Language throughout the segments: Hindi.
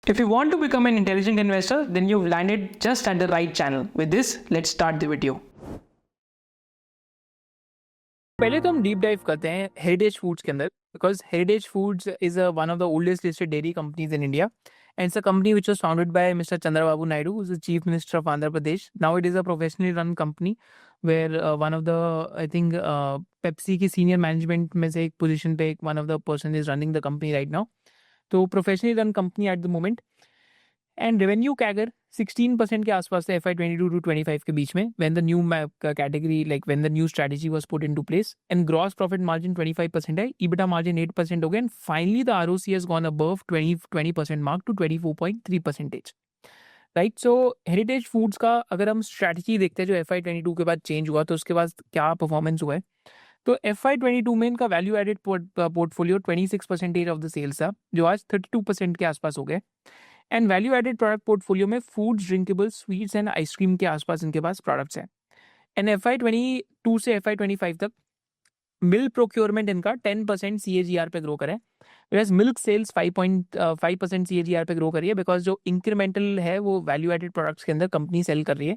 If you want to become an intelligent investor, then you've landed just at the right channel. With this, let's start the video. पहले तो हम डीप डाइव करते हैं हेरिटेज फूड्स के अंदर, because heritage foods is one of the oldest listed dairy companies in India, and it's a company which was founded by Mr. Chandrababu Naidu, who's the Chief Minister of Andhra Pradesh. Now it is a professionally run company where one of the, I think, Pepsi की senior management में से एक position पे एक one of the person is running the company right now. तो professionally run company at the moment. And revenue CAGR 16% के आसपास थे FY22 to 25 के बीच में, when the new category like when the new strategy was put into place, and gross profit margin 25% है, EBITDA मार्जिन 8% हो गया, and finally the ROC has gone above 20% mark to 24.3%. Right. So Heritage Foods का अगर हम स्ट्रैटेजी देखते हैं जो FY22 के बाद चेंज हुआ, तो उसके बाद क्या परफॉर्मेंस हुआ है, तो FY22 में इनका value added portfolio 26% of the sales था, जो आज 32% के आसपास हो गए, and value added product portfolio में foods, drinkables, sweets and ice cream के आसपास इनके पास प्रोडक्ट्स हैं. एंड FY22 से FY25 तक मिल्क प्रोक्योरमेंट इनका 10% CAGR पे ग्रो करा है, whereas मिल्क सेल्स 5.5% CAGR पे ग्रो करी है, बिकॉज जो इंक्रीमेंटल है वो वैल्यू एडेड प्रोडक्ट्स के अंदर कंपनी सेल कर रही है.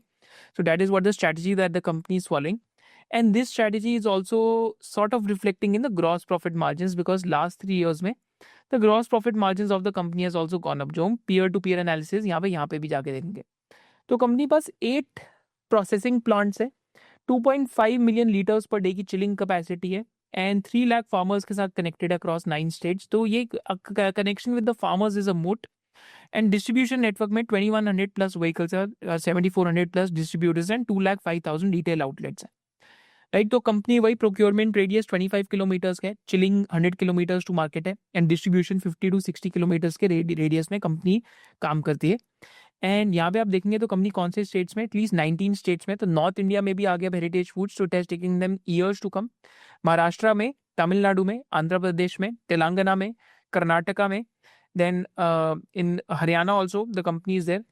So that is what the strategy that the company is following, and this strategy is also sort of reflecting in the gross profit margins, because last 3 years में the gross profit margins of the company has also gone up, जो हम peer to peer analysis यहाँ पे भी जाके देखेंगे. तो कंपनी पास 8 प्रोसेसिंग प्लांट्स है, 2.5 मिलियन लीटर्स पर डे की चिलिंग कैपेसिटी है, एंड 3 लाख फार्मर्स के साथ कनेक्टेड अक्रॉस 9 स्टेट्स. तो ये connection with the farmers is a मोट, एंड डिस्ट्रीब्यूशन नेटवर्क में 2100 प्लस व्हीकल्स है, 7400 plus distributors and 2,05,000 retail outlets हैं. राइट. तो कंपनी वही प्रोक्योरमेंट रेडियस 25 किलोमीटर्स के, चिलिंग 100 किलोमीटर्स टू मार्केट है, एंड डिस्ट्रीब्यूशन 50 to 60 किलोमीटर्स के रेडियस में कंपनी काम करती है. एंड यहाँ पे आप देखेंगे तो कंपनी कौन से स्टेट्स में, एटलीस्ट 19 स्टेट्स में, तो नॉर्थ इंडिया में भी आ गया हेरिटेज फूड्स, तो it has taking them years to come. Maharashtra में, तमिलनाडु में, आंध्र प्रदेश में, तेलंगाना में, कर्नाटका में, then in Haryana also the company is there.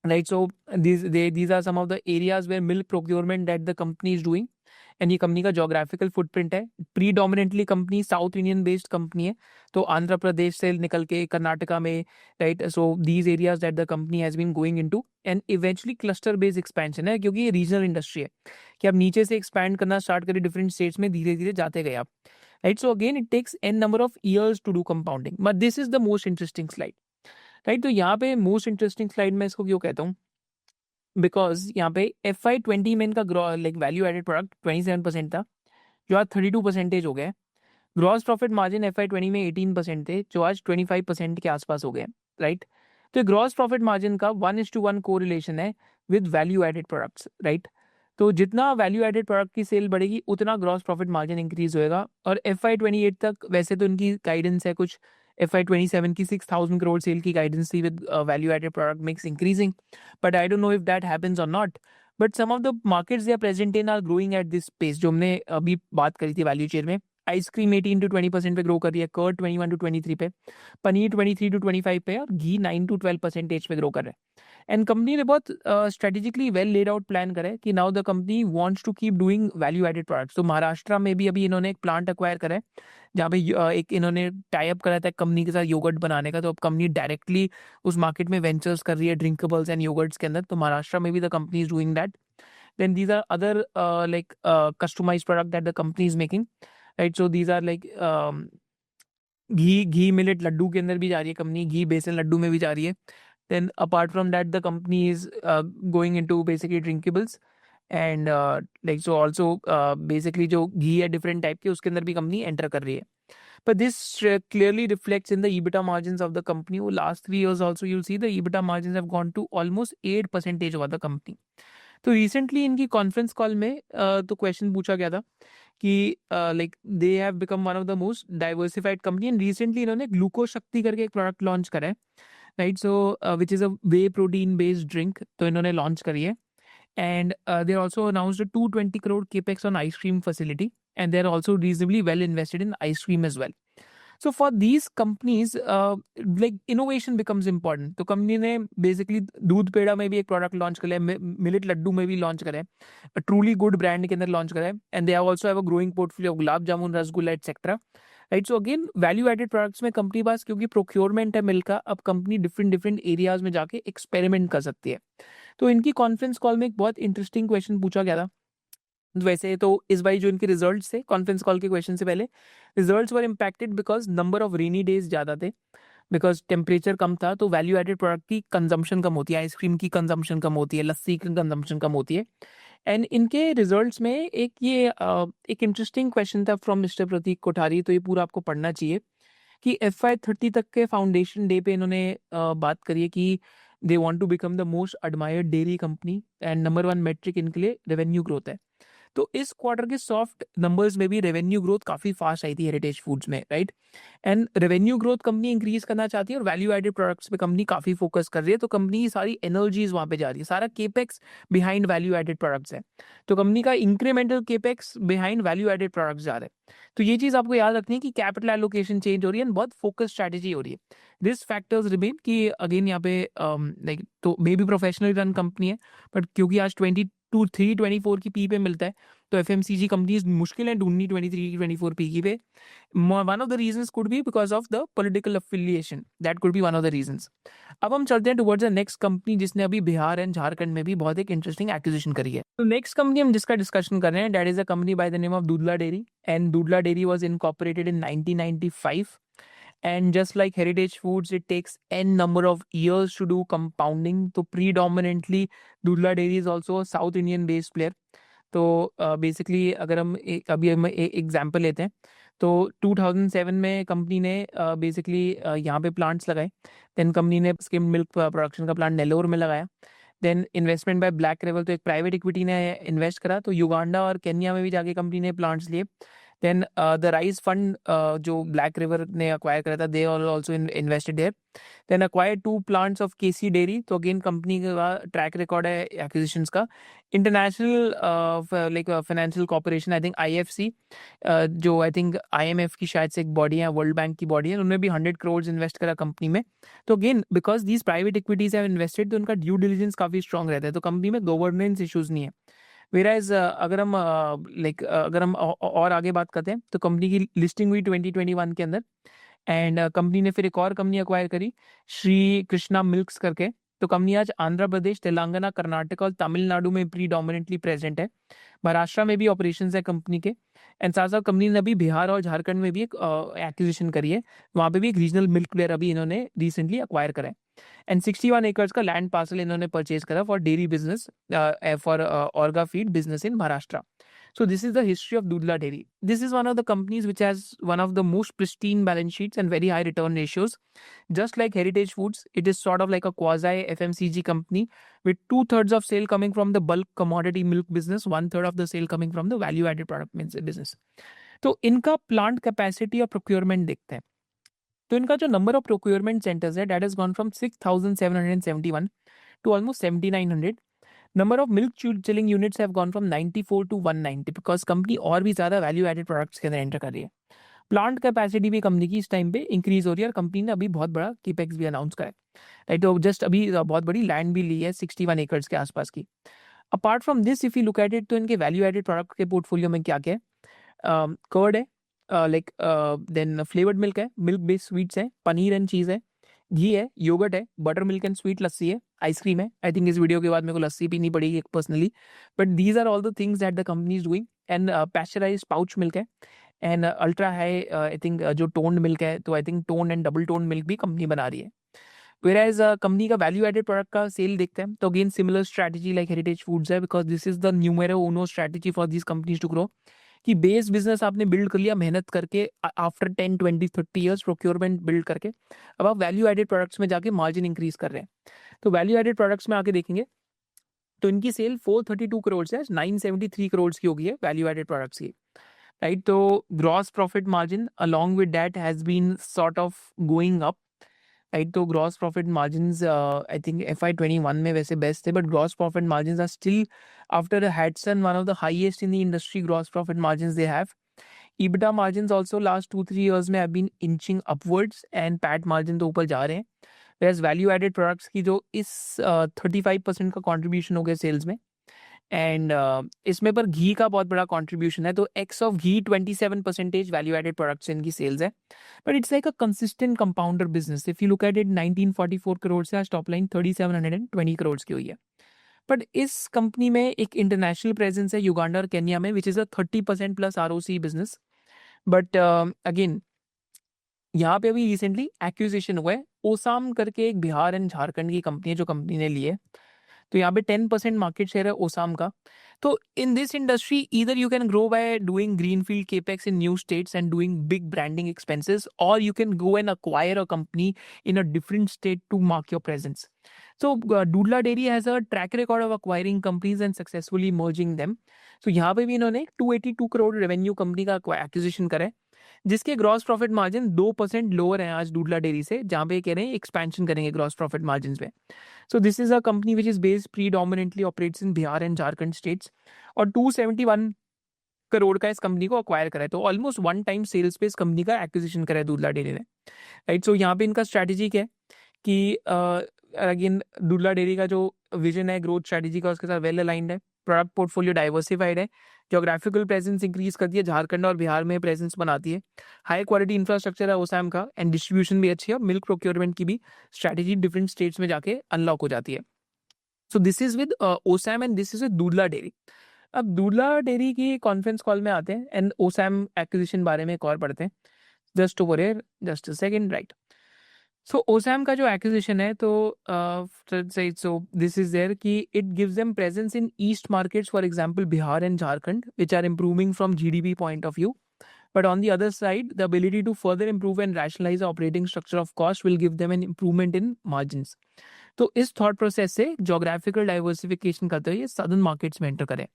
Right, so these are some of the areas where milk procurement that the company is doing, and ये कंपनी का जोग्राफिकल फुटप्रिंट है. Predominantly company south Indian based company है, तो आंध्र प्रदेश से निकल के कर्नाटका में, right. So these areas that the company has been going into, and eventually cluster based expansion है, क्योंकि ये रीजनल इंडस्ट्री है कि आप नीचे से एक्सपैंड करना स्टार्ट करें डिफरेंट स्टेट्स में, धीरे धीरे जाते गए आप. Right. So again it takes an number of years to do compounding, but this is the most interesting slide. Right. तो यहाँ पे मोस्ट इंटरेस्टिंग स्लाइड में इसको क्यों कहता हूँ, बिकॉज यहाँ पे FY20 में इनका लाइक वैल्यू एडेड प्रोडक्ट 27% था, जो आज 32% हो गए. ग्रॉस प्रॉफिट मार्जिन FY20 में 18% थे, जो आज 25% के आसपास हो गए. राइट. तो ग्रॉस प्रॉफिट मार्जिन का 1:1 कोरिलेशन है with value added products. Right. तो जितना वैल्यू एडेड प्रोडक्ट की सेल बढ़ेगी उतना ग्रॉस प्रॉफिट मार्जिन इंक्रीज होएगा, और FY28 तक वैसे तो इनकी गाइडेंस है कुछ, FY27 की 6,000 करोड़ सेल की गाइडेंस थी with value added product mix increasing, but I don't know if that happens or not. But some of the markets they are present in are growing at this pace, जो हमने अभी बात करी थी वैल्यू चेन में. आइसक्रीम 18 to 20% पे ग्रो कर रही है, कर्ड 21 to 23 पे, पनीर 23 to 25 पे, और घी 9 to 12% पे ग्रो कर रहा है. एंड कंपनी ने बहुत strategically well laid out plan करा है कि now the company wants to keep doing value added products. तो महाराष्ट्र में भी अभी इन्होंने एक प्लांट एक्वायर करा है, जहाँ पे एक इन्होंने टाई अप करा था कंपनी के साथ योगर्ट बनाने का, तो अब कंपनी डायरेक्टली उस मार्केट में वेंचर्स कर रही है ड्रिंकेबल्स एंड योगर्ट्स के अंदर. तो महाराष्ट्र में भी the company is doing that. Then these are other like customized product that the company is making, right? So these are like ghee millet laddu के अंदर भी जा रही है कंपनी, घी बेसन लड्डू में भी जा रही है. Then apart from that the company is going into basically drinkables, and like so also basically जो घी है डिफरेंट टाइप के उसके अंदर भी कंपनी एंटर कर रही है. But this clearly reflects in the EBITDA margins of the company. Over last 3 years also you'll see the EBITDA margins have gone to almost 8% over the company. तो रिसेंटली इनकी कॉन्फ्रेंस कॉल में तो क्वेश्चन पूछा गया था कि like they have become one of the most diversified company, and recently इन्होंने ग्लूको शक्ति करके एक प्रोडक्ट लॉन्च करा है. Right. So which is a way protein based drink, तो इन्होंने लॉन्च करी है. And they also announced 220 crore capex on ice cream facility, and they are also reasonably well invested in ice cream as well. So for these companies, like innovation becomes important. तो कंपनी ने बेसिकली दूध पेड़ा में भी एक प्रोडक्ट लॉन्च करा है, मिलेट लड्डू में भी लॉन्च करा है, ट्रूली गुड ब्रांड के अंदर लॉन्च करा है, and they also have a growing portfolio, gulab jamun, rasgulla etcetera. Right. So again value added products में कंपनी पास क्योंकि प्रोक्योरमेंट है मिल्क का, अब कंपनी डिफरेंट डिफरेंट एरियाज में जाके एक्सपेरिमेंट कर सकती है. तो इनकी कॉन्फ्रेंस कॉल में एक बहुत इंटरेस्टिंग क्वेश्चन पूछा गया था. वैसे तो इस बार जो इनके रिजल्ट्स थे कॉन्फ्रेंस कॉल के क्वेश्चन से पहले, results were impacted because number of rainy days ज़्यादा थे, बिकॉज टेम्परेचर कम था. तो वैल्यू एडेड प्रोडक्ट की कंजम्पशन कम होती है, आइसक्रीम की कंजम्पशन कम होती है, लस्सी की कंजम्पशन कम होती है. एंड इनके रिजल्ट्स में एक इंटरेस्टिंग क्वेश्चन था फ्रॉम मिस्टर प्रतीक कोठारी, तो ये पूरा आपको पढ़ना चाहिए कि FY30 तक के फाउंडेशन डे पे इन्होंने बात करी है कि they want to become the most admired dairy company and number 1 metric इनके लिए रेवेन्यू ग्रोथ है. तो इस क्वार्टर के सॉफ्ट नंबर्स में भी रेवेन्यू ग्रोथ काफ़ी फास्ट आई थी हेरिटेज फूड्स में, right. And revenue growth company increase करना चाहती है और वैल्यू एडेड प्रोडक्ट्स पे कंपनी काफ़ी फोकस कर रही है. तो कंपनी की सारी एनर्जीज वहाँ पे जा रही है, सारा capex behind value added products है. तो कंपनी का incremental capex behind value added products जा रहे हैं. तो ये चीज़ आपको याद रखनी है कि कैपिटल एलोकेशन चेंज हो रही है, बहुत फोकस स्ट्रैटेजी हो रही है. दिस फैक्टर्स रिमेन कि अगेन यहाँ पे लाइक तो may be professionally run company है, बट क्योंकि आज 23-24 की पी पे मिलता है, तो FMCG कंपनीज मुश्किल है ढूंढनी 23-24 पी की पे. One of the reasons could be because of the political affiliation, that could be one of the reasons. अब हम चलते हैं टुवर्ड्स द नेक्स्ट कंपनी जिसने अभी बिहार एंड झारखंड में भी बहुत एक इंटरेस्टिंग एक्विजिशन करी है. तो नेक्स्ट कंपनी हम जिसका डिस्कशन कर रहे हैं that is a company by the name of Dodla Dairy, and Dodla Dairy was incorporated in 1995. And just like Heritage Foods, it takes n number of years to do compounding. तो predominantly Dudla Dairy is also a South Indian based player. तो बेसिकली अगर हम अभी हम एक एग्जांपल लेते हैं, तो 2007 में कंपनी ने बेसिकली यहाँ पे प्लांट्स लगाए. देन कंपनी ने स्किम्ड मिल्क प्रोडक्शन का प्लांट नेल्लोर में लगाया. देन इन्वेस्टमेंट बाय ब्लैक रेवल, तो एक प्राइवेट इक्विटी ने इन्वेस्ट करा, तो युगांडा और केन्या में भी जाके कंपनी ने प्लांट्स लिए. देन द राइज फंड जो ब्लैक रिवर ने अक्वायर करा था, they also invested there. Then acquired 2 plants of KC Dairy. तो अगेन कंपनी का ट्रैक रिकॉर्ड है एक्विजिशंस का. International like financial corporation, I think IFC, जो आई थिंक IMF की शायद से एक बॉडी है, वर्ल्ड बैंक की बॉडी है, उन्होंने भी 100 करोड़ इन्वेस्ट करा कंपनी में. तो again because these private equities have invested, तो उनका ड्यू डिलिजेंस काफ़ी स्ट्रॉग रहता है, तो कंपनी में गवर्नेंस इशूज़ नहीं है. वेराइज अगर हम अगर हम और आगे बात करते हैं, तो कंपनी की लिस्टिंग हुई 2021 के अंदर. एंड कंपनी ने फिर एक और कंपनी अक्वायर करी, श्री कृष्णा मिल्क्स करके. तो कंपनी आज आंध्र प्रदेश, तेलंगाना, कर्नाटक और तमिलनाडु में प्रीडोमिनेंटली प्रेजेंट है. महाराष्ट्र में भी ऑपरेशंस है कंपनी के. एंड साथ साथ कंपनी ने अभी बिहार और झारखंड में भी एक एक्विजिशन करी है, वहाँ पे भी एक रीजनल मिल्क प्लेयर अभी इन्होंने रिसेंटली अक्वायर करा है. एंड 61 एकर्स का लैंड पार्सल इन्होंने परचेज करा for dairy business, for Orgafeed business in Maharashtra. So this is the history of Dudla Dairy. This is one of the companies which has one of the most pristine balance sheets and very high return ratios. Just like Heritage Foods, it is sort of like a quasi FMCG company with 2/3 of sale coming from the bulk commodity milk business, 1/3 of the sale coming from the value added product business. तो इनका प्लांट कैपेसिटी और प्रोक्योरमेंट देखते हैं. तो इनका जो नंबर ऑफ प्रोक्योरमेंट सेंटर्स है that is gone from 6,771 to almost 7,900. Number of milk chilling units have gone from 94 to 190 because company और भी ज़्यादा वैल्यू एडेड प्रोडक्ट्स के अंदर एंटर कर रही है. प्लांट कैपेसिटी भी कंपनी की इस टाइम पे इंक्रीज हो रही है और कंपनी ने अभी बहुत बड़ा केपेक्स भी अनाउंस करा है, राइट. तो जस्ट अभी बहुत बड़ी लैंड भी ली है 61 एकर्स के आसपास की. Apart from this if you look at it, तो इनके वैल्यू एडेड प्रोडक्ट के पोर्टफोलियो में क्या क्या है, कर्ड है, लाइक देन फ्लेवर्ड मिल्क है, मिल्क बेस्ड स्वीट्स है, पनीर एंड चीज़ है, घी है, योगर्ट है, बटर मिल्क एंड स्वीट लस्सी है, आइसक्रीम है. आई थिंक इस वीडियो के बाद मेरे को लस्सी पीनी पड़ेगी personally, but these are all the things that the company is doing. And pasteurise pouch milk है, and ultra high I think जो टोन्ड मिल्क है, तो I think tone and double tone milk भी कंपनी बना रही है. Whereas कंपनी का वैल्यू एडेड प्रोडक्ट का सेल देखते हैं, तो again similar strategy like Heritage Foods है, because this is the numero uno strategy for this companies to grow. कि बेस बिजनेस आपने बिल्ड कर लिया मेहनत करके, आफ्टर 10, 20, 30 ईयर्स प्रोक्योरमेंट बिल्ड करके, अब आप वैल्यू एडेड प्रोडक्ट्स में जाके मार्जिन इंक्रीज कर रहे हैं. तो वैल्यू एडेड प्रोडक्ट्स में आके देखेंगे तो इनकी सेल 432 करोड़ से 973 करोड़ की होगी है वैल्यू एडेड प्रोडक्ट्स की, राइट. तो gross profit margin along with that has been sort of going up, right. तो gross profit margins I think FY21 में वैसे बेस्ट थे, but gross profit margins are still after Hatsun one of the highest in the industry gross profit margins they have. EBITDA margins also last 2-3 years में have been inching upwards and PAT margin तो ऊपर जा रहे हैं. वेयरएज वैल्यू एडेड प्रोडक्ट्स की जो इस 35% का कंट्रीब्यूशन हो गया सेल्स में, एंड इसमें पर घी का बहुत बड़ा कंट्रीब्यूशन है, तो X of ghee 27% value added products इनकी सेल्स है, but it's like a consistent compounder business. If you look at it 1944 crore से आज टॉप लाइन 3720 करोड़ की हुई है. बट इस कंपनी में एक इंटरनेशनल प्रेजेंस है युगांडा और केन्या में, which is a 30% plus ROC business. But again यहाँ पे अभी रिसेंटली एक्विजिशन हुआ है, ओसाम करके एक बिहार एंड झारखंड की कंपनी है जो कंपनी ने ली है. तो यहाँ पे 10% मार्केट शेयर है ओसाम का. तो in this industry either you can grow by doing greenfield capex in new states and doing big branding expenses, or you can go and acquire a company in a different state to mark your presence. So Dudla Dairy has a track record of acquiring companies and successfully merging them. So यहाँ पे भी इन्होंने 282 करोड़ रेवेन्यू कंपनी का एक्विजिशन करा है, जिसके ग्रॉस प्रॉफिट मार्जिन 2% लोअर है आज डूडला डेयरी से, जहाँ पे कह रहे हैं एक्सपेंशन करेंगे ग्रॉस प्रॉफिट मार्जिन पे. सो this is a company which is based predominantly operates in Bihar and Jharkhand states, और 271 करोड़ का इस कंपनी को अक्वायर करा है. तो ऑलमोस्ट 1 टाइम सेल्स पे इस कंपनी का एक्विजिशन करा है दूधला डेयरी ने, राइट. सो यहाँ पे इनका स्ट्रैटेजी क्या है कि अगेन दूधला डेयरी का जो विजन है ग्रोथ स्ट्रैटेजी का, उसके साथ वेल अलाइंड है. प्रोडक्ट पोर्टफोलियो डाइवर्सिफाइड है, जोग्राफिकल प्रेजेंस इंक्रीज करती है, झारखंड और बिहार में प्रेजेंस बनाती है. हाई क्वालिटी इंफ्रास्ट्रक्चर है ओसैम का, एंड डिस्ट्रीब्यूशन भी अच्छी है. मिल्क प्रोक्योरमेंट की भी स्ट्रैटेजी डिफरेंट स्टेट्स में जाके अनलॉक हो जाती है. So this is with Osam and this is with Dodla Dairy. अब दूधला डेयरी की कॉन्फ्रेंस कॉल में आते हैं एंड ओसैम एक्विजिशन बारे में एक और पढ़ते हैं. Just over here, just a second, right. So Osam का जो एक्विजिशन है, तो सो दिस इज देयर कि it gives them presence in east markets, for example Bihar and Jharkhand, which are improving from GDP point of view. But on the other side, the ability to further improve and rationalize the operating structure of cost will give them an improvement in margins. तो इस थॉट प्रोसेस से जोग्राफिकल डाइवर्सिफिकेशन करते हुए ये सदर्न मार्केट्स में एंटर करें.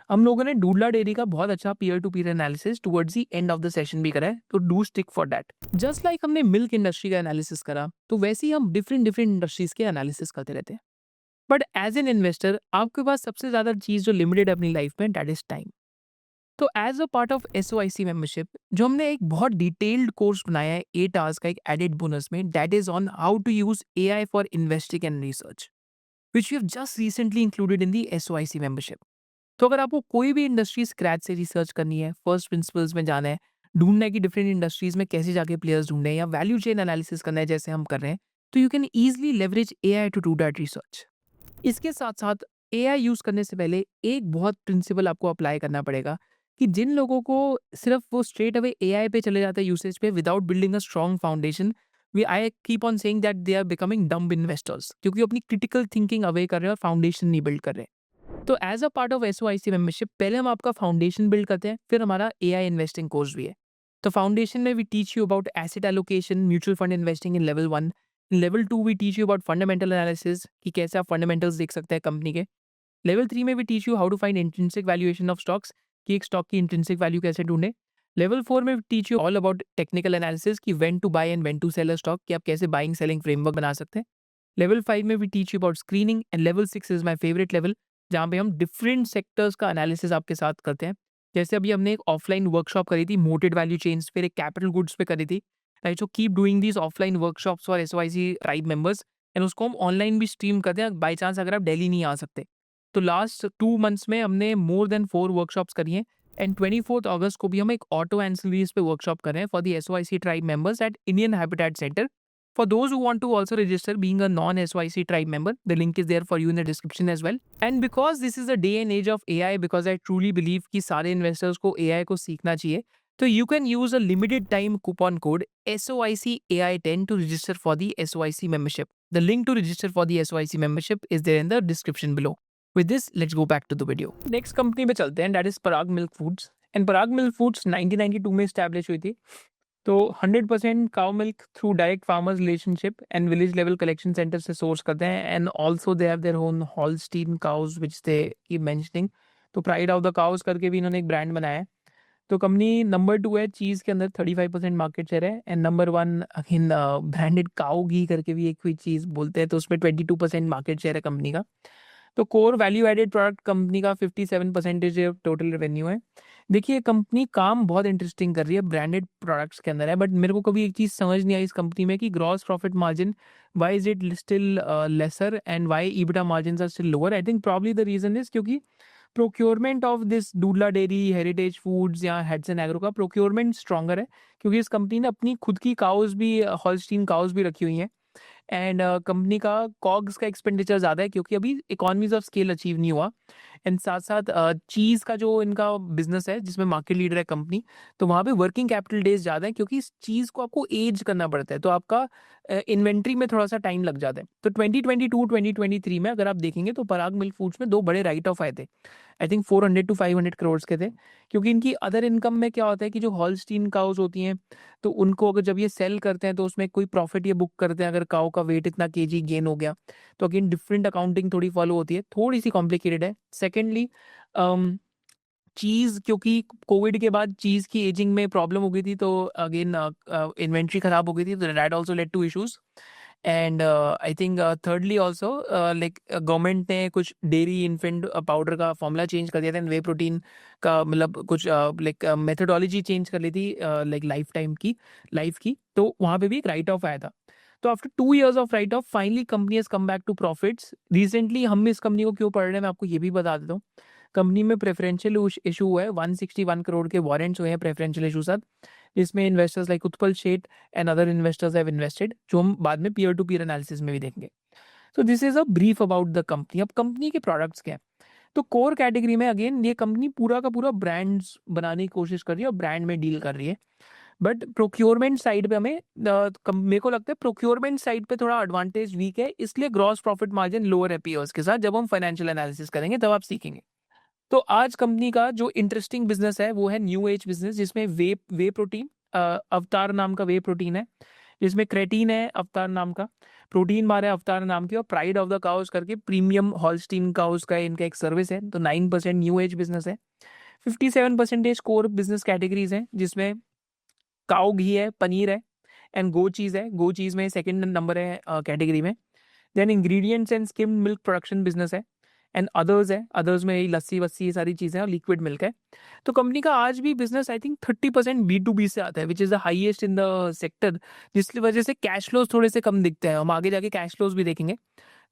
हम लोगों ने डूडला डेयरी का बहुत अच्छा peer to peer analysis towards the end of the session भी करा है, तो do stick for that. Just like हमने मिल्क इंडस्ट्री का एनालिसिस करा, तो वैसे ही हम डिफरेंट इंडस्ट्रीज के एनालिसिस करते रहते हैं. बट एज एन इन्वेस्टर आपके पास सबसे ज्यादा चीज जो लिमिटेड अपनी लाइफ में, दैट इज टाइम. तो as a part of SOIC membership, जो हमने एक बहुत डिटेल्ड कोर्स बनाया है 8 आवर्स का एक एडेड बोनस में, that is on how to use AI for investing and research, which we have just recently included in the SOIC membership. तो अगर आपको कोई भी इंडस्ट्री स्क्रैच से रिसर्च करनी है, फर्स्ट प्रिंसिपल्स में जाना है, ढूंढना है कि डिफरेंट इंडस्ट्रीज में कैसे जाके प्लेयर्स ढूंढने हैं, या वैल्यू चेन एनालिसिस करना है जैसे हम कर रहे हैं, तो you can easily leverage AI to do that research. इसके साथ साथ AI यूज करने से पहले एक बहुत प्रिंसिपल आपको अप्लाई करना पड़ेगा कि जिन लोगों को सिर्फ वो स्ट्रेट अवे AI पे चले जाते हैं यूसेज पे without building a strong foundation, we I keep on saying that they are becoming dumb investors, क्योंकि अपनी क्रिटिकल थिंकिंग अवे कर रहे हैं और फाउंडेशन नहीं बिल्ड कर रहे. तो as a part of SOIC membership पहले हम आपका फाउंडेशन बिल्ड करते हैं, फिर हमारा AI इन्वेस्टिंग कोर्स भी है. तो फाउंडेशन में we teach you about asset allocation, mutual fund investing in level 1. Level 2 we teach you about fundamental analysis, कि कैसे आप फंडामेंटल्स देख सकते हैं कंपनी के. लेवल 3 में we teach you how to find intrinsic valuation of stocks, कि एक स्टॉक की इंट्रिंसिक वैल्यू कैसे ढूंढे. लेवल 4 में we teach you all about technical analysis, कि when to buy and when to sell a stock, कि आप कैसे बाइंग सेलिंग फ्रेमवर्क बना सकते हैं. लेवल 5 में we teach you about screening, and level 6 is my favourite level, जहाँ पे हम डिफरेंट सेक्टर्स का एनालिसिस आपके साथ करते हैं. जैसे अभी हमने एक ऑफलाइन वर्कशॉप करी थी मोटेड वैल्यू चेन्स, फिर एक कैपिटल गुड्स पे करी थी, right. So keep doing these offline workshops for SOIC tribe members, and उसको हम ऑनलाइन भी स्ट्रीम करते हैं बाई चांस अगर आप दिल्ली नहीं आ सकते. तो लास्ट 2 मंथ्स में हमने मोर देन 4 वर्कशॉप्स करी हैं, एंड 24 अगस्त को भी हम एक ऑटो एंसिलरीज पे वर्कशॉप कर रहे हैं for the SOIC tribe members at Indian habitat centre. For those who want to also register being a non-SOIC tribe member, the link is there for you in the description as well. And because this is a day and age of AI, because I truly believe कि सारे investors को AI को सीखना चाहिए, तो you can use a limited time coupon code SOIC AI10 to register for the SOIC membership. The link to register for the SOIC membership is there in the description below. With this, let's go back to the video. Next company पे चलते हैं, that is Parag Milk Foods. And Parag Milk Foods 1992 में establish हुई थी. तो 100% cow milk through direct farmers relationship and village level collection centre से सोर्स करते हैं, and also they have their own Holstein cows which they keep mentioning. तो प्राइड ऑफ द काउज करके भी इन्होंने एक ब्रांड बनाया है. तो कंपनी नंबर 2 है चीज़ के अंदर, 35% मार्केट शेयर है, and number 1 again branded cow ghee करके भी एक कोई चीज़ बोलते हैं, तो उसमें 22% मार्केट शेयर है कंपनी का. तो core value added product company का 57% टोटल रेवेन्यू है. देखिए कंपनी काम बहुत इंटरेस्टिंग कर रही है, ब्रांडेड प्रोडक्ट्स के अंदर है, बट मेरे को कभी एक चीज़ समझ नहीं आई इस कंपनी में कि gross profit margin why is it still lesser and why EBITDA margin are still lower. I think probably the reason is क्योंकि procurement of this Dodla Dairy, Heritage Foods या हेडसन एग्रो का प्रोक्योरमेंट स्ट्रॉन्गर है, क्योंकि इस कंपनी ने अपनी खुद की काउज भी, हॉल्स्टीन काउज भी रखी हुई हैं। एंड कंपनी का कॉग्स का एक्सपेंडिचर ज़्यादा है, क्योंकि अभी इकोनॉमीज ऑफ स्केल अचीव नहीं हुआ। एंड साथ साथ चीज़ का जो इनका बिजनेस है, जिसमें मार्केट लीडर है कंपनी, तो वहाँ पे वर्किंग कैपिटल डेज ज़्यादा है, क्योंकि इस चीज़ को आपको एज करना पड़ता है, तो आपका इन्वेंट्री में थोड़ा सा टाइम लग जाता है। तो 2022-2023 में अगर आप देखेंगे तो पराग मिल्क फूड्स में 2 बड़े राइट ऑफ आए थे। आई थिंक 400 to 500 करोड़ के थे, क्योंकि इनकी अदर इनकम में क्या होता है कि जो हॉल्स्टीन काउज होती हैं, तो उनको अगर जब ये सेल करते हैं तो उसमें कोई प्रॉफिट ये बुक करते हैं, अगर काउ का वेट इतना केजी गेन हो गया, तो अगेन डिफरेंट अकाउंटिंग थोड़ी फॉलो होती है, थोड़ी सी कॉम्प्लिकेटेड है। सेकेंडली, चीज़, क्योंकि कोविड के बाद चीज़ की एजिंग में प्रॉब्लम हो गई थी, तो अगेन इन्वेंट्री खराब हो गई थी, तो that also led to issues. And I think thirdly also, like government ने कुछ डेयरी इन्फेंट पाउडर का फॉर्मूला चेंज कर दिया था, वे प्रोटीन का मतलब कुछ लाइक मेथोडोलॉजी चेंज कर ली थी, लाइक लाइफ की, तो वहाँ पे भी एक राइट ऑफ आया था। तो after 2 years of write off, finally company has come back to profits. Recently हम इस कंपनी को क्यों पढ़ रहे हैं, मैं आपको ये भी बता देता हूँ। कंपनी में प्रेफरेंशियल इशू हुआ है, 161 करोड़ के वारंट्स हुए हैं प्रेफरेंशियल इशू साथ, जिसमें investors like Utpal Sheth and other investors have invested, जो हम बाद में पीयर टू पीयर एनालिसिस में भी देखेंगे। तो this is a brief about the company. अब कंपनी के प्रोडक्ट्स क्या है, तो कोर कैटेगरी में अगेन ये कंपनी पूरा का पूरा ब्रांड्स बनाने की कोशिश कर रही है और ब्रांड में डील कर रही है। बट प्रोक्योरमेंट साइड पे हमें मेरे को लगता है प्रोक्योरमेंट साइड पे थोड़ा एडवांटेज वीक है, इसलिए ग्रॉस प्रॉफिट मार्जिन लोअर है पीयर्स के साथ। जब हम फाइनेंशियल एनालिसिस करेंगे तब आप सीखेंगे। तो आज कंपनी का जो इंटरेस्टिंग बिजनेस है वो है न्यू एज बिजनेस, जिसमें वे प्रोटीन, अवतार नाम का वे प्रोटीन है, जिसमें क्रेटीन है अवतार नाम का, प्रोटीन बार है अवतार नाम की, और प्राइड ऑफ द काउस करके प्रीमियम हॉल्स्टीन काउस का इनका एक सर्विस है। तो 9% न्यू एज बिजनेस है। 57% कोर बिजनेस कैटेगरीज हैं, जिसमें काउ घी है, पनीर है, एंड गो चीज़ है। गो चीज़ में सेकंड नंबर है कैटेगरी में। Then ingredients and skim milk production business है, एंड अदर्स है। अदर्स में यही लस्सी वस्सी ये सारी चीज़ें और लिक्विड मिल्क है। तो कंपनी का आज भी बिजनेस आई थिंक 30% B2B से आता है, which is the highest in the sector, जिसकी वजह से कैश फ्लोज थोड़े से कम दिखते हैं। हम आगे जाके कैश फ्लोज भी देखेंगे।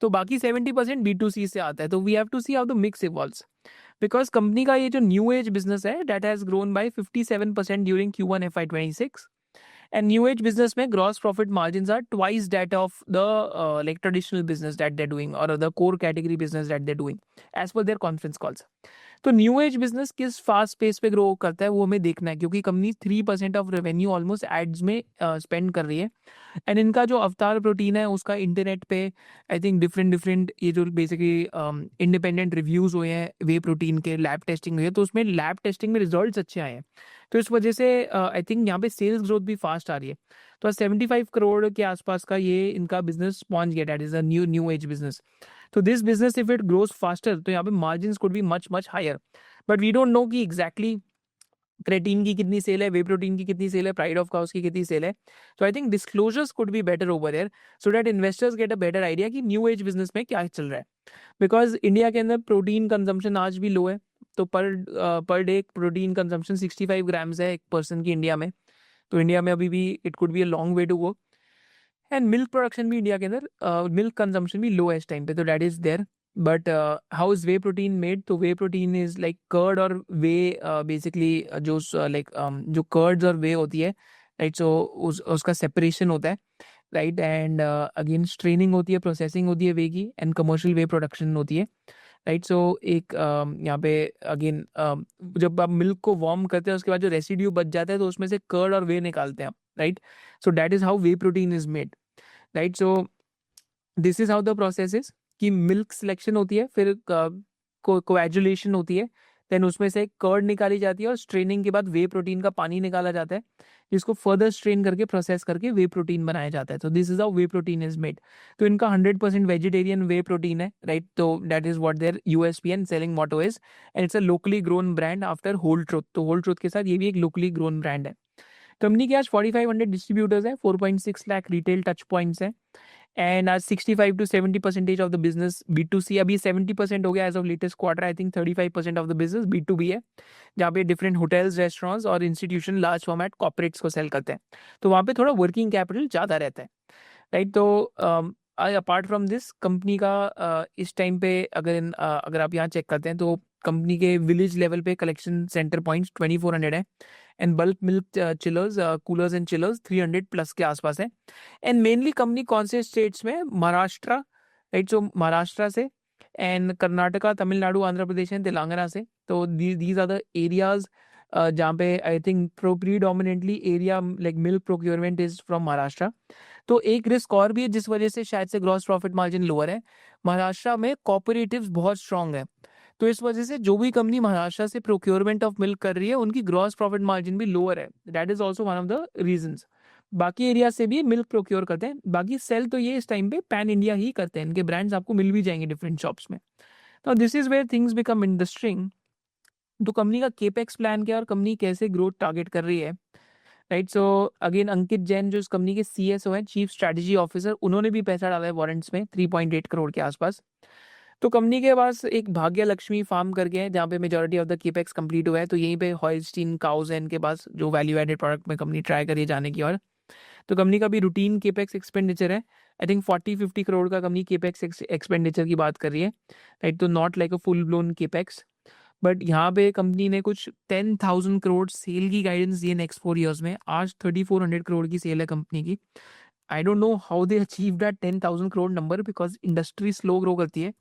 तो बाकी 70% B2C से आता है। तो we have to see how the mix evolves, because company का ये जो न्यू एज बिजनेस है that has grown by 57% during Q1 FY26, and new age business में gross profit margins are twice that of the like traditional business that they're doing, or the core category business that they're doing as per their conference calls. तो न्यू एज बिजनेस किस फास्ट पेस पे ग्रो करता है वो हमें देखना है, क्योंकि company 3% of revenue almost ads में स्पेंड कर रही है। एंड इनका जो अवतार प्रोटीन है उसका इंटरनेट पे आई थिंक डिफरेंट ये जो बेसिकली इंडिपेंडेंट रिव्यूज़ हुए हैं वे प्रोटीन के, लैब टेस्टिंग हुई है, तो उसमें लैब टेस्टिंग में रिजल्ट्स अच्छे आए हैं। तो इस वजह से आई थिंक यहाँ पे सेल्स ग्रोथ भी फास्ट आ रही है। तो 75 करोड़ के आसपास का ये इनका बिजनेस पहुंच गया, that is a new age business. तो this business if it grows faster, तो यहाँ पे margin could be much much higher, but we don't know कि एग्जैक्टली क्रेटीन की कितनी सेल है, वे प्रोटीन की कितनी सेल है, प्राइड ऑफ काउस की कितनी सेल है। तो I think disclosures could be better over there, so that investors get a better idea कि न्यू एज बिजनेस में क्या चल रहा है। बिकॉज इंडिया के अंदर प्रोटीन कंजम्पशन आज भी लो है। तो per day protein consumption 65 grams है एक पर्सन की इंडिया में। तो इंडिया में अभी भी it could be a long way to go. And milk production भी इंडिया के अंदर, मिल्क कंजम्पशन भी लो है इस टाइम पे, तो that is there. But how is whey protein made, तो whey protein is like curd और वे, बेसिकली जो लाइक जो कर्ड्स और वे होती है, राइट, सो उसका सेपरेशन होता है, राइट, एंड अगेन स्ट्रेनिंग होती है, प्रोसेसिंग होती है वे की, एंड कमर्शियल वे प्रोडक्शन होती है, राइट। सो एक यहाँ पे अगेन जब आप मिल्क को वार्म करते हैं उसके बाद जो रेसिड्यू बच जाता है तो उसमें से कर्ड और वे निकालते हैं आप, right. So that is how whey protein is made, right. So this is how the process is कि मिल्क सिलेक्शन होती है, फिर कोएजुलेशन होती है, देन उसमें से कर्ड निकाली जाती है, और स्ट्रेनिंग के बाद वे प्रोटीन का पानी निकाला जाता है, जिसको फर्दर स्ट्रेन करके प्रोसेस करके वे प्रोटीन बनाया जाता है। तो this is how whey protein is made. तो इनका 100% वेजिटेरियन वे प्रोटीन है, राइट। तो that is what their USP and selling motto is, and it's a locally grown brand after Whole Truth. तो होल ट्रुथ के साथ ये भी एक लोकली ग्रोन ब्रांड है। कंपनी के आज 4500 डिस्ट्रीब्यूटर्स हैं, 4.6 लाख रिटेल टच पॉइंट्स हैं, एंड आज 65 to 70% of the business B2C, अभी 70% हो गया as of latest quarter. I think 35% of the business B2B है, जहाँ पे डिफरेंट होटल्स, रेस्टोरेंट्स और इंस्टीट्यूशन लार्ज फॉर्मेट कॉर्पोरेट्स को सेल करते हैं। तो वहाँ पे थोड़ा वर्किंग कैपिटल ज़्यादा रहता है, राइट। तो अपार्ट फ्रॉम दिस कंपनी का इस टाइम पे अगर आप यहाँ चेक करते हैं तो कंपनी के विलेज लेवल पे कलेक्शन सेंटर पॉइंट्स 2400 है and bulk milk chillers coolers and chillers 300 plus के आसपास है. एंड मेनली कंपनी कौन से स्टेट्स में, महाराष्ट्र, राइट, सो महाराष्ट्र से एंड कर्नाटका, तमिलनाडु, आंध्र प्रदेश एंड तेलंगाना से. तो दीज आर द एरियाज जहाँ पे I think predominantly area like milk procurement is from Maharashtra. तो एक रिस्क और भी है जिस वजह से शायद से ग्रॉस प्रॉफिट मार्जिन लोअर है. महाराष्ट्र में कॉपरेटिव्स बहुत स्ट्रांग है, तो इस वजह से जो भी कंपनी महाराष्ट्र से प्रोक्योरमेंट ऑफ मिल्क कर रही है उनकी ग्रॉस प्रॉफिट मार्जिन भी लोअर है. That is also one of the reasons. बाकी एरिया से भी मिल्क प्रोक्योर करते हैं. बाकी सेल तो ये इस टाइम पे पैन इंडिया ही करते हैं. इनके ब्रांड्स आपको मिल भी जाएंगे डिफरेंट शॉप्स में. तो this is where things become interesting. तो कंपनी का केपेक्स प्लान क्या है और कंपनी कैसे ग्रोथ टारगेट कर रही है, राइट. सो अगेन अंकित जैन जो इस कंपनी के CSO हैं, चीफ स्ट्रैटेजी ऑफिसर, उन्होंने भी पैसा डाला है वारंट्स में 3.8 करोड़ के आसपास. तो कंपनी के पास एक भाग्य लक्ष्मी फार्म करके है जहाँ पे majority of the capex complete हुआ है. तो यहीं पे हॉलस्टीन काउज है इनके पास, जो वैल्यू एडेड प्रोडक्ट में कंपनी ट्राई करिए जाने की. और तो कंपनी का भी रूटीन केपेक्स एक्सपेंडिचर है. आई थिंक 40-50 करोड़ का कंपनी केपेक्स एक्सपेंडिचर की बात कर रही है, राइट. तो not like a full blown capex, but यहाँ पे कंपनी ने कुछ 10,000 करोड़ सेल की गाइडेंस दी है नेक्स्ट 4 ईयर्स में. आज 3,400 करोड़ की सेल है कंपनी की. I don't know how they achieve that 10,000 crore number, because industry slow grow करती है.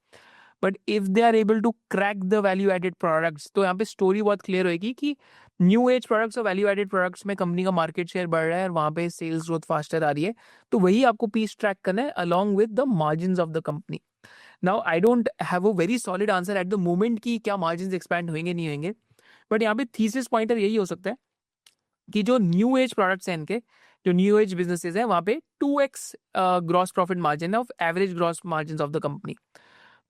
But if they are able to crack the value added products, तो यहाँ पे स्टोरी बहुत क्लियर होगी कि न्यू एज प्रोडक्ट्स और वैल्यू एडेड प्रोडक्ट्स में कंपनी का मार्केट शेयर बढ़ रहा है और वहाँ पे सेल्स ग्रोथ फास्टर आ रही है. तो वही आपको पीस ट्रैक करना है along with the margin of the company. Now I don't have a very solid answer at the moment कि क्या मार्जिन एक्सपैंड होंगे नहीं होंगे, बट यहाँ पे थीसिस पॉइंटर यही हो सकता है कि जो न्यू एज प्रोडक्ट्स हैं इनके, जो न्यू एज बिजनेसेस हैं, वहाँ पे 2x gross profit margin of average gross margin of the company.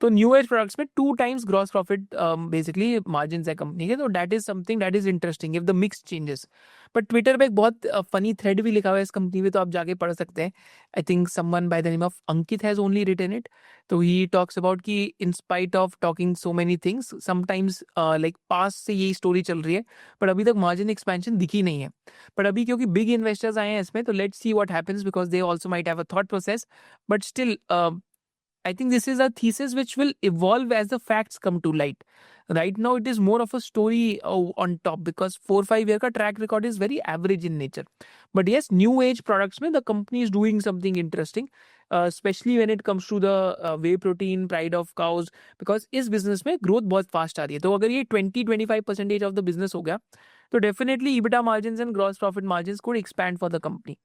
तो न्यू एज प्रोडक्ट्स में 2 times gross profit basically margin है कंपनी के. तो that is something that is interesting if the mix changes. But Twitter पे एक बहुत फनी थ्रेड भी लिखा हुआ है इस कंपनी में, तो आप जाके पढ़ सकते हैं. I think someone by the name of Ankit has only written it. तो ही टॉक्स अबाउट कि in spite of talking so many things, sometimes like पास से यही स्टोरी चल रही है, बट अभी तक मार्जिन एक्सपेंशन दिखी नहीं है. बट अभी क्योंकि बिग इन्वेस्टर्स आए हैं इसमें, तो let's see what happens, because they also might have a thought process. But still I think this is a thesis which will evolve as the facts come to light. Right now, it is more of a story on top, because 4-5 year ka track record is very average in nature. But yes, new age products mein the company is doing something interesting, especially when it comes to the whey protein, pride of cows, because इस business में growth बहुत fast आ रही है. तो अगर ये 20-25% of the business हो गया, तो definitely EBITDA margins and gross profit margins could expand for the company.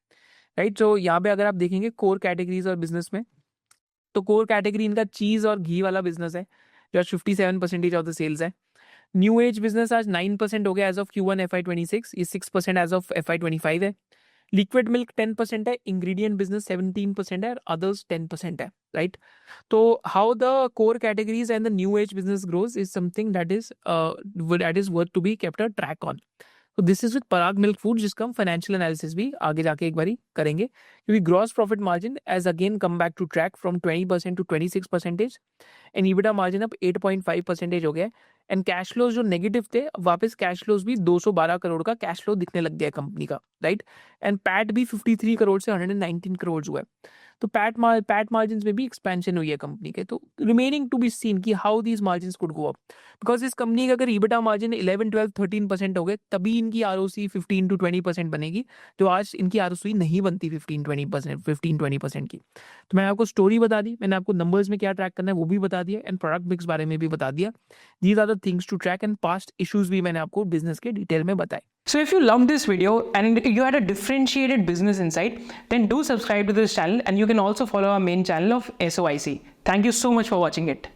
Right? So यहाँ पे अगर आप देखेंगे core categories और business में, तो कोर कैटेगरी इनका चीज और घी वाला बिजनेस है जो 57% ऑफ द सेल्स है. न्यू एज बिजनेस आज 9% हो गया एज ऑफ Q1 FY26, ये 6% एज ऑफ FY25 है. लिक्विड मिल्क 10% है, इंग्रेडिएंट बिजनेस 17% है और अदर्स 10% है, राइट. तो how the core categories and the new age business grows is something that is worth to be kept a track on. तो this is with Parag Milk Food, जिसका हम फाइनेंशियल एनालिसिस भी आगे जाके एक बारी करेंगे, क्योंकि gross profit margin has again come back to track from 20% to 26%, and EBITDA margin अब 8.5% हो गया. एंड कैश फ्लोज जो नेगेटिव थे, वापस कैश फ्लोज भी 212 करोड़ का कैश फ्लो दिखने लग गया कंपनी का, राइट. एंड पैट भी 53 करोड़ से 119 करोड़ हुआ है. तो पैट मार्जिन में भी एक्सपेंशन हुई है कंपनी के. तो रिमेनिंग टू बी सीन कि how these margin could go up, because इस कंपनी का अगर EBITDA मार्जिन 11, 12, 13% हो गए, तभी इनकी ROC 15 to 20% बनेगी, जो आज इनकी ROC नहीं बनती 15-20% की. तो मैंने आपको स्टोरी बता दी, मैंने आपको नंबर्स में क्या ट्रैक करना है वो भी बता दिया, एंड प्रोडक्ट मिक्स बारे में भी बता दिया. These are the things to track, and past issues भी मैंने आपको बिजनेस के डिटेल में बताए. So if you loved this video and you had a differentiated business insight, then do subscribe to this channel, and you can also follow our main channel of SOIC. Thank you so much for watching it.